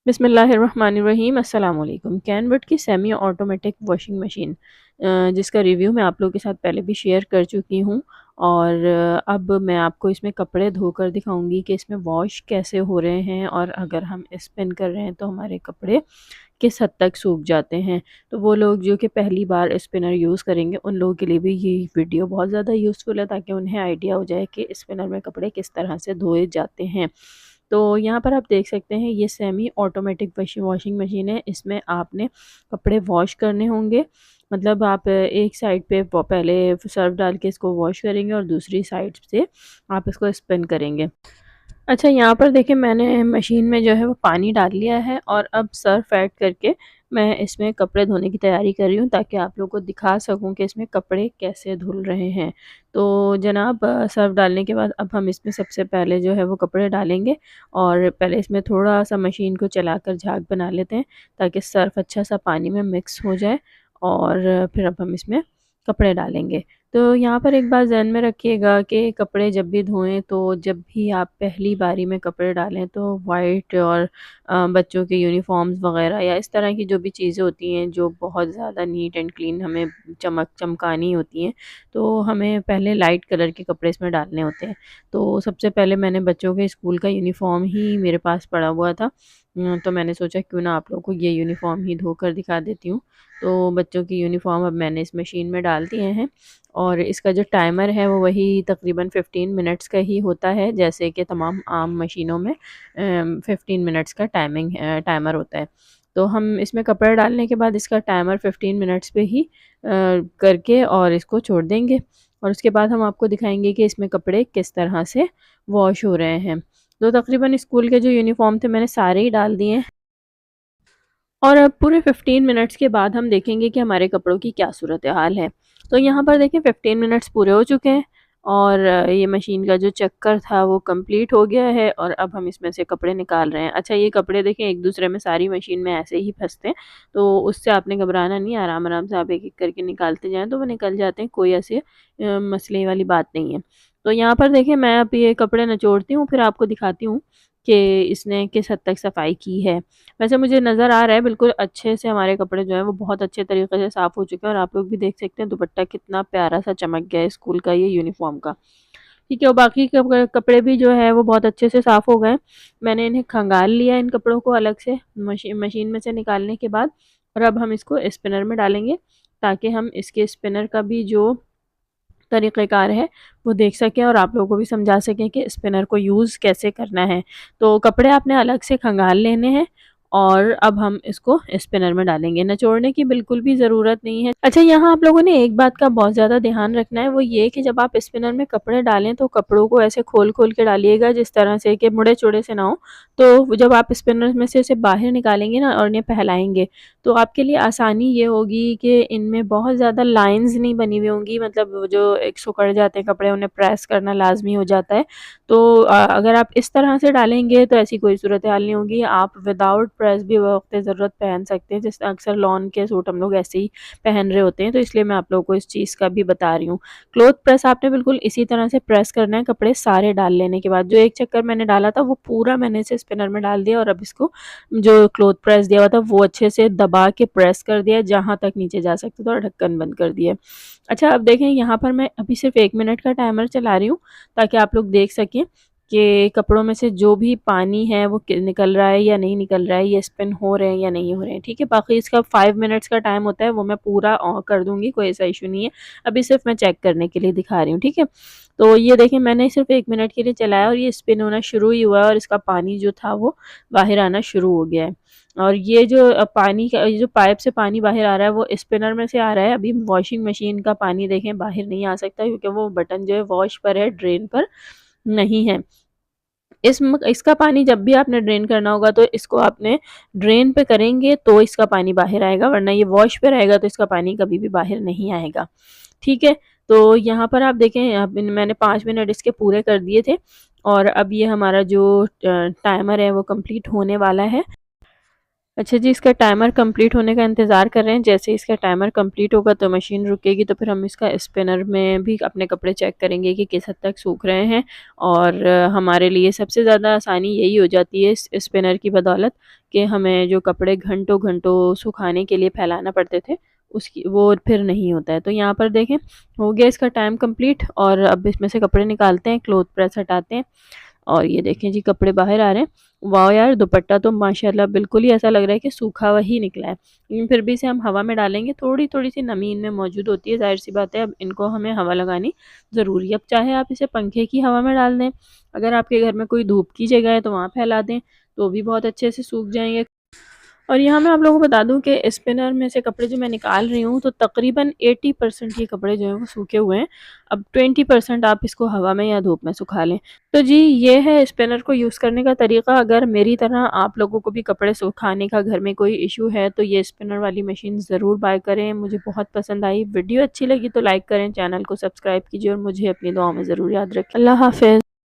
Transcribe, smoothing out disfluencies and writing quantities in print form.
बिस्मिल्लाहिर्रहमानिर्रहीम अस्सलाम वालेकुम। कैनवट की सेमी ऑटोमेटिक वॉशिंग मशीन जिसका रिव्यू मैं आप लोगों के साथ पहले भी शेयर कर चुकी हूँ और अब मैं आपको इसमें कपड़े धोकर दिखाऊंगी कि इसमें वॉश कैसे हो रहे हैं और अगर हम स्पिन कर रहे हैं तो हमारे कपड़े किस हद तक सूख जाते हैं। तो वो लोग जो कि पहली बार स्पिनर यूज़ करेंगे उन लोगों के लिए भी ये वीडियो बहुत ज़्यादा यूज़फुल है ताकि उन्हें आइडिया हो जाए कि स्पिनर में कपड़े किस तरह से धोए जाते हैं। तो यहाँ पर आप देख सकते हैं ये सेमी ऑटोमेटिक वॉशिंग मशीन है। इसमें आपने कपड़े वॉश करने होंगे, मतलब आप एक साइड पे पहले सर्फ डाल के इसको वॉश करेंगे और दूसरी साइड से आप इसको स्पिन करेंगे। अच्छा, यहाँ पर देखिए मैंने मशीन में जो है वो पानी डाल लिया है और अब सर्फ ऐड करके मैं इसमें कपड़े धोने की तैयारी कर रही हूँ ताकि आप लोगों को दिखा सकूँ कि इसमें कपड़े कैसे धुल रहे हैं। तो जनाब सर्फ डालने के बाद अब हम इसमें सबसे पहले जो है वो कपड़े डालेंगे और पहले इसमें थोड़ा-सा मशीन को चलाकर झाग बना लेते हैं ताकि सर्फ अच्छा सा पानी में मिक्स हो जाए और फिर अब हम इसमें कपड़े डालेंगे। तो यहाँ पर एक बात ज़हन में रखिएगा कि कपड़े जब भी धोएँ तो जब भी आप पहली बारी में कपड़े डालें तो वाइट और बच्चों के यूनिफ़ॉर्म्स वग़ैरह या इस तरह की जो भी चीज़ें होती हैं जो बहुत ज़्यादा नीट एंड क्लीन हमें चमकानी होती हैं, तो हमें पहले लाइट कलर के कपड़े इसमें डालने होते हैं। तो सबसे पहले मैंने बच्चों के स्कूल का यूनिफ़ॉर्म ही मेरे पास पड़ा हुआ था। तो मैंने सोचा क्यों ना आप लोगों को ये यूनिफ़ॉर्म ही धोकर दिखा देती हूँ। तो बच्चों की यूनिफ़ॉर्म अब मैंने इस मशीन में डाल दिए हैं और इसका जो टाइमर है वो वही तकरीबन 15 मिनट्स का ही होता है, जैसे कि तमाम आम मशीनों में 15 मिनट्स का टाइमर होता है। तो हम इसमें कपड़े डालने के बाद इसका टाइमर 15 मिनट्स पे ही करके और इसको छोड़ देंगे और उसके बाद हम आपको दिखाएंगे कि इसमें कपड़े किस तरह से वॉश हो रहे हैं। तो तकरीबन स्कूल के जो यूनिफ़ॉर्म थे मैंने सारे ही डाल दिए हैं और अब पूरे 15 मिनट्स के बाद हम देखेंगे कि हमारे कपड़ों की क्या सूरत हाल है। तो यहाँ पर देखिए 15 मिनट्स पूरे हो चुके हैं और ये मशीन का जो चक्कर था वो कंप्लीट हो गया है और अब हम इसमें से कपड़े निकाल रहे हैं। अच्छा, ये कपड़े देखें एक दूसरे में सारी मशीन में ऐसे ही फँसते हैं, तो उससे आपने घबराना नहीं, आराम-आराम से आप एक-एक करके निकालते जाएँ तो वो निकल जाते हैं, कोई ऐसे मसले वाली बात नहीं है। तो यहाँ पर देखिए मैं अब ये कपड़े निचोड़ती हूँ फिर आपको दिखाती हूँ कि इसने किस हद तक सफाई की है। वैसे मुझे नज़र आ रहा है बिल्कुल अच्छे से हमारे कपड़े जो हैं वो बहुत अच्छे तरीके से साफ़ हो चुके हैं और आप लोग भी देख सकते हैं दुपट्टा कितना प्यारा सा चमक गया है स्कूल का ये यूनिफ़ॉर्म का। ठीक है, और बाकी कपड़े भी जो है वो बहुत अच्छे से साफ़ हो गए। मैंने इन्हें खंगाल लिया इन कपड़ों को अलग से मशीन में से निकालने के बाद और अब हम इसको स्पिनर में डालेंगे ताकि हम इसके स्पिनर का भी जो तरीक़ेकार है वो देख सकें और आप लोगों को भी समझा सकें कि स्पिनर को यूज़ कैसे करना है। तो कपड़े आपने अलग से खंगाल लेने हैं और अब हम इसको स्पिनर में डालेंगे, निचोड़ने की बिल्कुल भी ज़रूरत नहीं है। अच्छा, यहाँ आप लोगों ने एक बात का बहुत ज़्यादा ध्यान रखना है, वो ये कि जब आप स्पिनर में कपड़े डालें तो कपड़ों को ऐसे खोल-खोल के डालिएगा जिस तरह से कि मुड़े-चुड़े से ना हो। तो जब आप स्पिनर में से इसे बाहर निकालेंगे ना और इन्हें फैलाएँगे तो आपके लिए आसानी ये होगी कि इनमें बहुत ज़्यादा लाइन्स नहीं बनी हुई होंगी, मतलब वो जो एक सिकुड़ जाते हैं कपड़े उन्हें प्रेस करना लाज़मी हो जाता है। तो अगर आप इस तरह से डालेंगे तो ऐसी कोई सूरत हाल नहीं होगी, आप विदाउट प्रेस भी वक़्त ज़रूरत पहन सकते हैं, जैसे अक्सर लॉन के सूट हम लोग ऐसे ही पहन रहे होते हैं, तो इसलिए मैं आप लोगों को इस चीज़ का भी बता रही हूँ। क्लॉथ प्रेस आपने बिल्कुल इसी तरह से प्रेस करना है कपड़े सारे डाल लेने के बाद। जो एक चक्कर मैंने डाला था वो पूरा मैंने इसे स्पिनर में डाल दिया और अब इसको जो क्लॉथ प्रेस दिया हुआ था वो अच्छे से दबा के प्रेस कर दिया जहाँ तक नीचे जा सकता था और ढक्कन बंद कर दिया। अच्छा, अब देखें यहाँ पर मैं अभी सिर्फ 1 मिनट का टाइमर चला रही हूँ ताकि आप लोग देख सकें कि कपड़ों में से जो भी पानी है वो निकल रहा है या नहीं निकल रहा है, ये स्पिन हो रहे हैं या नहीं हो रहे हैं। ठीक है, बाकी इसका 5 मिनट्स का टाइम होता है वो मैं पूरा कर दूंगी, कोई ऐसा इशू नहीं है। अभी सिर्फ मैं चेक करने के लिए दिखा रही हूँ। ठीक है, तो ये देखें मैंने सिर्फ 1 मिनट के लिए चलाया और ये स्पिन होना शुरू ही हुआ है और इसका पानी जो था वो बाहर आना शुरू हो गया है। और ये जो पानी का ये जो पाइप से पानी बाहर आ रहा है वो स्पिनर में से आ रहा है। अभी वॉशिंग मशीन का पानी देखें बाहर नहीं आ सकता क्योंकि वो बटन जो है वॉश पर है, ड्रेन पर नहीं है। इसका पानी जब भी आपने ड्रेन करना होगा तो इसको आपने ड्रेन पे करेंगे तो इसका पानी बाहर आएगा, वरना ये वॉश पे रहेगा तो इसका पानी कभी भी बाहर नहीं आएगा। ठीक है, तो यहाँ पर आप देखें मैंने 5 मिनट इसके पूरे कर दिए थे और अब ये हमारा जो टाइमर है वो कंप्लीट होने वाला है। अच्छा जी, इसका टाइमर कंप्लीट होने का इंतज़ार कर रहे हैं। जैसे इसका टाइमर कंप्लीट होगा तो मशीन रुकेगी, तो फिर हम इसका स्पिनर में भी अपने कपड़े चेक करेंगे कि किस हद तक सूख रहे हैं। और हमारे लिए सबसे ज़्यादा आसानी यही हो जाती है इस स्पिनर की बदौलत कि हमें जो कपड़े घंटों-घंटों सुखाने के लिए फैलाना पड़ते थे, उसकी वो फिर नहीं होता है। तो यहाँ पर देखें, हो गया इसका टाइम कंप्लीट और अब इसमें से कपड़े निकालते हैं, क्लॉथ प्रेस हटाते हैं और ये देखें जी कपड़े बाहर आ रहे हैं। वाओ यार! दुपट्टा तो माशाल्लाह बिल्कुल ही ऐसा लग रहा है कि सूखा हुआ ही निकला है। लेकिन फिर भी इसे हम हवा में डालेंगे, थोड़ी-थोड़ी सी नमी इनमें मौजूद होती है, ज़ाहिर-सी बात है अब इनको हमें हवा लगानी ज़रूरी है। अब चाहे आप इसे पंखे की हवा में डाल दें, अगर आपके घर में कोई धूप की जगह है तो वहाँ फैला दें, तो भी बहुत अच्छे से सूख जाएँगे। और यहाँ मैं आप लोगों को बता दूँ कि स्पिनर में से कपड़े जो मैं निकाल रही हूँ, तो तकरीबन 80% ये कपड़े जो हैं वो सूखे हुए हैं। अब 20% आप इसको हवा में या धूप में सुखा लें। तो जी ये है स्पिनर को यूज़ करने का तरीका। अगर मेरी तरह आप लोगों को भी कपड़े सुखाने का घर में कोई इश्यू है, तो ये स्पिनर वाली मशीन ज़रूर बाय करें। मुझे बहुत पसंद आई। वीडियो अच्छी लगी तो लाइक करें, चैनल को सब्सक्राइब कीजिए और मुझे अपनी दुआओं में ज़रूर याद रखें। अल्लाह हाफ़िज़।